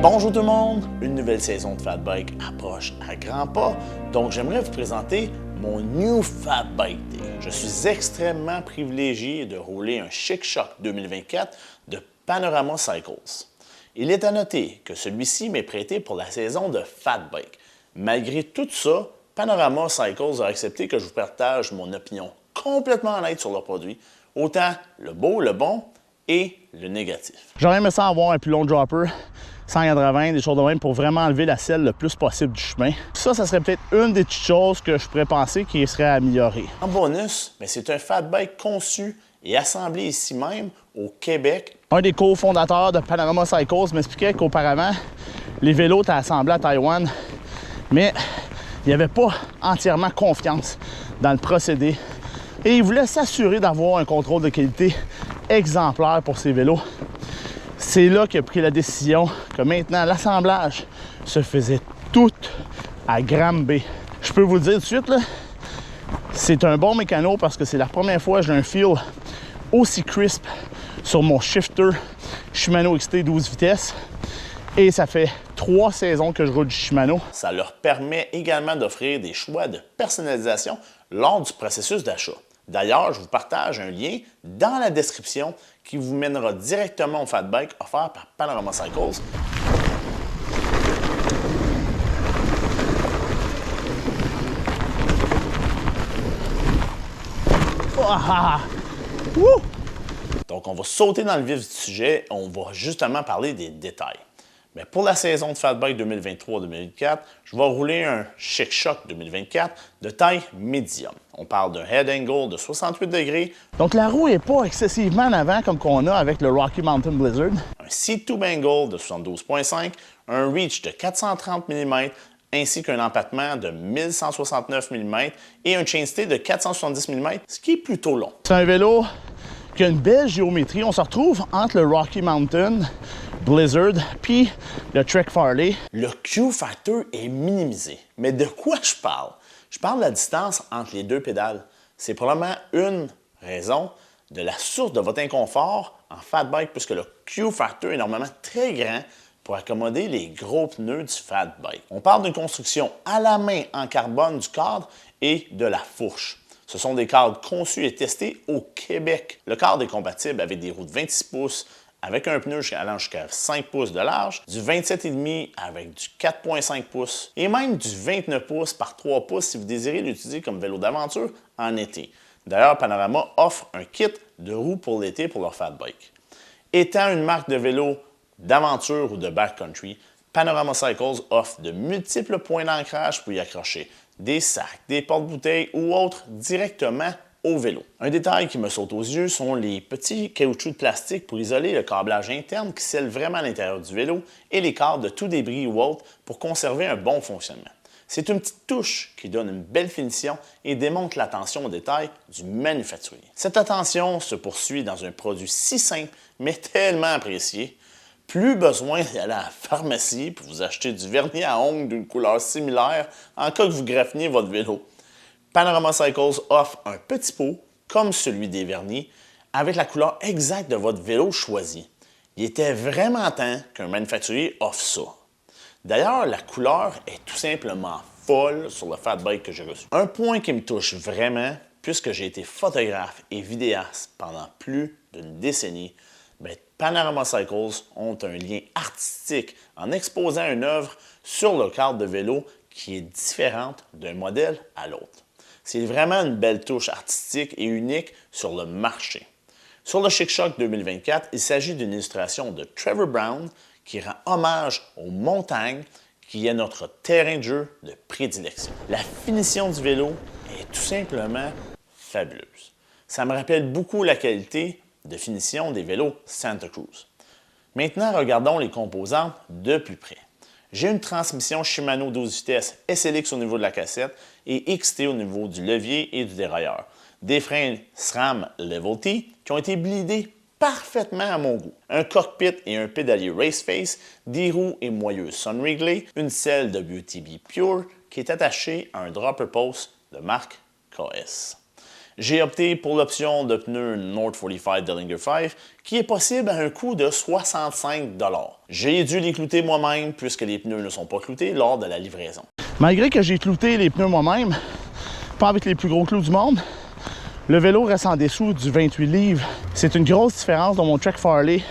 Bonjour tout le monde! Une nouvelle saison de Fat Bike approche à grands pas, donc j'aimerais vous présenter mon New Fat Bike Day. Je suis extrêmement privilégié de rouler un Chic Shock 2024 de Panorama Cycles. Il est à noter que celui-ci m'est prêté pour la saison de Fat Bike. Malgré tout ça, Panorama Cycles a accepté que je vous partage mon opinion complètement honnête sur leur produit, autant le beau, le bon et le négatif. J'aurais aimé ça avoir un plus long dropper, 180, des choses de même pour vraiment enlever la selle le plus possible du chemin. Ça serait peut-être une des petites choses que je pourrais penser qui serait améliorée. En bonus, c'est un fat bike conçu et assemblé ici même au Québec. Un des cofondateurs de Panorama Cycles m'expliquait qu'auparavant, les vélos étaient assemblés à Taïwan, mais il n'y avait pas entièrement confiance dans le procédé. Et il voulait s'assurer d'avoir un contrôle de qualité exemplaire pour ses vélos. C'est là qu'il a pris la décision que maintenant l'assemblage se faisait tout à gramme B. Je peux vous le dire tout de suite, c'est un bon mécano parce que c'est la première fois que j'ai un feel aussi crisp sur mon shifter Shimano XT 12 vitesses. Et ça fait 3 saisons que je roule du Shimano. Ça leur permet également d'offrir des choix de personnalisation lors du processus d'achat. D'ailleurs, je vous partage un lien dans la description qui vous mènera directement au Fat Bike offert par Panorama Cycles. Donc, on va sauter dans le vif du sujet. On va justement parler des détails. Mais pour la saison de Fat Bike 2023-2024, je vais rouler un Chic Shock 2024 de taille médium. On parle d'un head angle de 68 degrés. Donc la roue n'est pas excessivement en avant comme qu'on a avec le Rocky Mountain Blizzard. Un seat tube angle de 72,5, un reach de 430 mm ainsi qu'un empattement de 1169 mm et un chainstay de 470 mm, ce qui est plutôt long. C'est un vélo qui a une belle géométrie. On se retrouve entre le Rocky Mountain Blizzard puis le Trek Farley. Le Q-Factor est minimisé. Mais de quoi je parle? Je parle de la distance entre les deux pédales. C'est probablement une raison de la source de votre inconfort en fat bike puisque le Q-Factor est normalement très grand pour accommoder les gros pneus du fat bike. On parle d'une construction à la main en carbone du cadre et de la fourche. Ce sont des cadres conçus et testés au Québec. Le cadre est compatible avec des roues de 26 pouces, avec un pneu allant jusqu'à 5 pouces de large, du 27,5 avec du 4,5 pouces et même du 29 pouces par 3 pouces si vous désirez l'utiliser comme vélo d'aventure en été. D'ailleurs, Panorama offre un kit de roues pour l'été pour leur fat bike. Étant une marque de vélo d'aventure ou de backcountry, Panorama Cycles offre de multiples points d'ancrage pour y accrocher des sacs, des porte-bouteilles ou autres directement au vélo. Un détail qui me saute aux yeux sont les petits caoutchoucs de plastique pour isoler le câblage interne qui scelle vraiment à l'intérieur du vélo et les câbles de tout débris ou autre pour conserver un bon fonctionnement. C'est une petite touche qui donne une belle finition et démontre l'attention aux détails du manufacturier. Cette attention se poursuit dans un produit si simple mais tellement apprécié. Plus besoin d'aller à la pharmacie pour vous acheter du vernis à ongles d'une couleur similaire en cas que vous graffiniez votre vélo. Panorama Cycles offre un petit pot, comme celui des vernis, avec la couleur exacte de votre vélo choisi. Il était vraiment temps qu'un manufacturier offre ça. D'ailleurs, la couleur est tout simplement folle sur le fat bike que j'ai reçu. Un point qui me touche vraiment, puisque j'ai été photographe et vidéaste pendant plus d'une décennie, Panorama Cycles ont un lien artistique en exposant une œuvre sur le cadre de vélo qui est différente d'un modèle à l'autre. C'est vraiment une belle touche artistique et unique sur le marché. Sur le Chic Shock 2024, il s'agit d'une illustration de Trevor Brown qui rend hommage aux montagnes qui est notre terrain de jeu de prédilection. La finition du vélo est tout simplement fabuleuse. Ça me rappelle beaucoup la qualité de finition des vélos Santa Cruz. Maintenant, regardons les composantes de plus près. J'ai une transmission Shimano 12 vitesses SLX au niveau de la cassette et XT au niveau du levier et du dérailleur. Des freins SRAM Level T qui ont été blindés parfaitement à mon goût. Un cockpit et un pédalier Raceface, des roues et moyeuses Sunwrigley, une selle WTB Pure qui est attachée à un dropper post de marque KS. J'ai opté pour l'option de pneus North 45 Dillinger 5 qui est possible à un coût de 65 $. J'ai dû les clouter moi-même puisque les pneus ne sont pas cloutés lors de la livraison. Malgré que j'ai clouté les pneus moi-même, pas avec les plus gros clous du monde, le vélo reste en dessous du 28 livres. C'est une grosse différence dans mon Trek Farley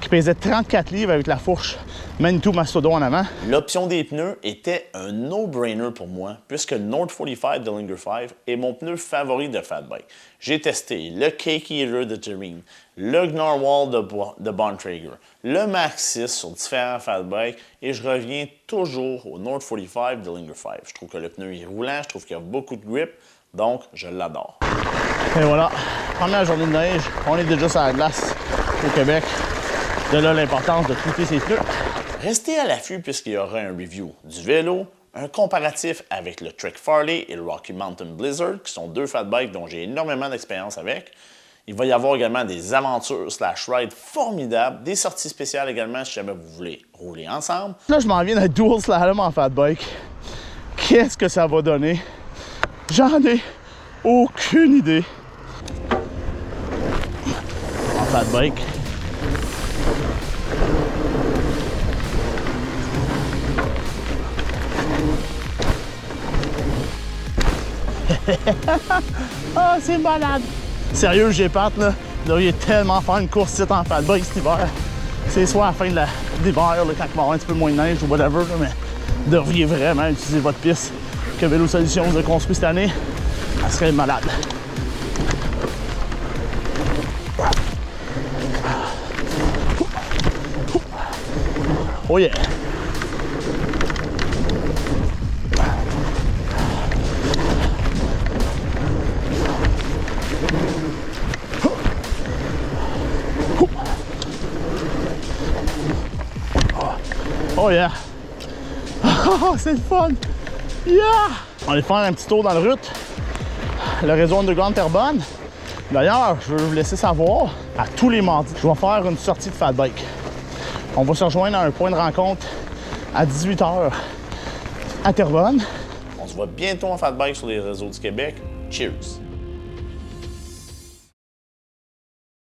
qui pesait 34 livres avec la fourche Manitou Mastodon en avant. L'option des pneus était un no-brainer pour moi puisque le North 45 Dillinger 5 est mon pneu favori de fat bike. J'ai testé le Cake Eater de Terrene, le Gnarwhal de Bontrager, le Max 6 sur différents fat bikes et je reviens toujours au North 45 Dillinger 5. Je trouve que le pneu est roulant, je trouve qu'il y a beaucoup de grip, donc je l'adore. Et voilà, première journée de neige, on est déjà sur la glace au Québec. De là l'importance de clouter ses pneus. Restez à l'affût puisqu'il y aura un review du vélo, un comparatif avec le Trek Farley et le Rocky Mountain Blizzard, qui sont deux fat bikes dont j'ai énormément d'expérience avec. Il va y avoir également des aventures /rides formidables, des sorties spéciales également si jamais vous voulez rouler ensemble. Là, je m'en viens d'un dual slalom en fat bike. Qu'est-ce que ça va donner? J'en ai aucune idée. En fat bike. Ah, c'est malade! Sérieux, j'épate, là. Vous devriez tellement faire une course ici en fat bike cet hiver. C'est soit à la fin de l'hiver, quand il va y avoir un petit peu moins de neige ou whatever, là, mais vous devriez vraiment utiliser votre piste que Vélo Solutions vous a construit cette année. Elle serait malade. Oh yeah! Oh yeah! Oh, c'est le fun! Yeah! On va aller faire un petit tour dans la route. Le réseau Underground Terrebonne. D'ailleurs, je veux vous laisser savoir, à tous les mardis, je vais faire une sortie de fat bike. On va se rejoindre à un point de rencontre à 18 h à Terrebonne. On se voit bientôt en fat bike sur les réseaux du Québec. Cheers!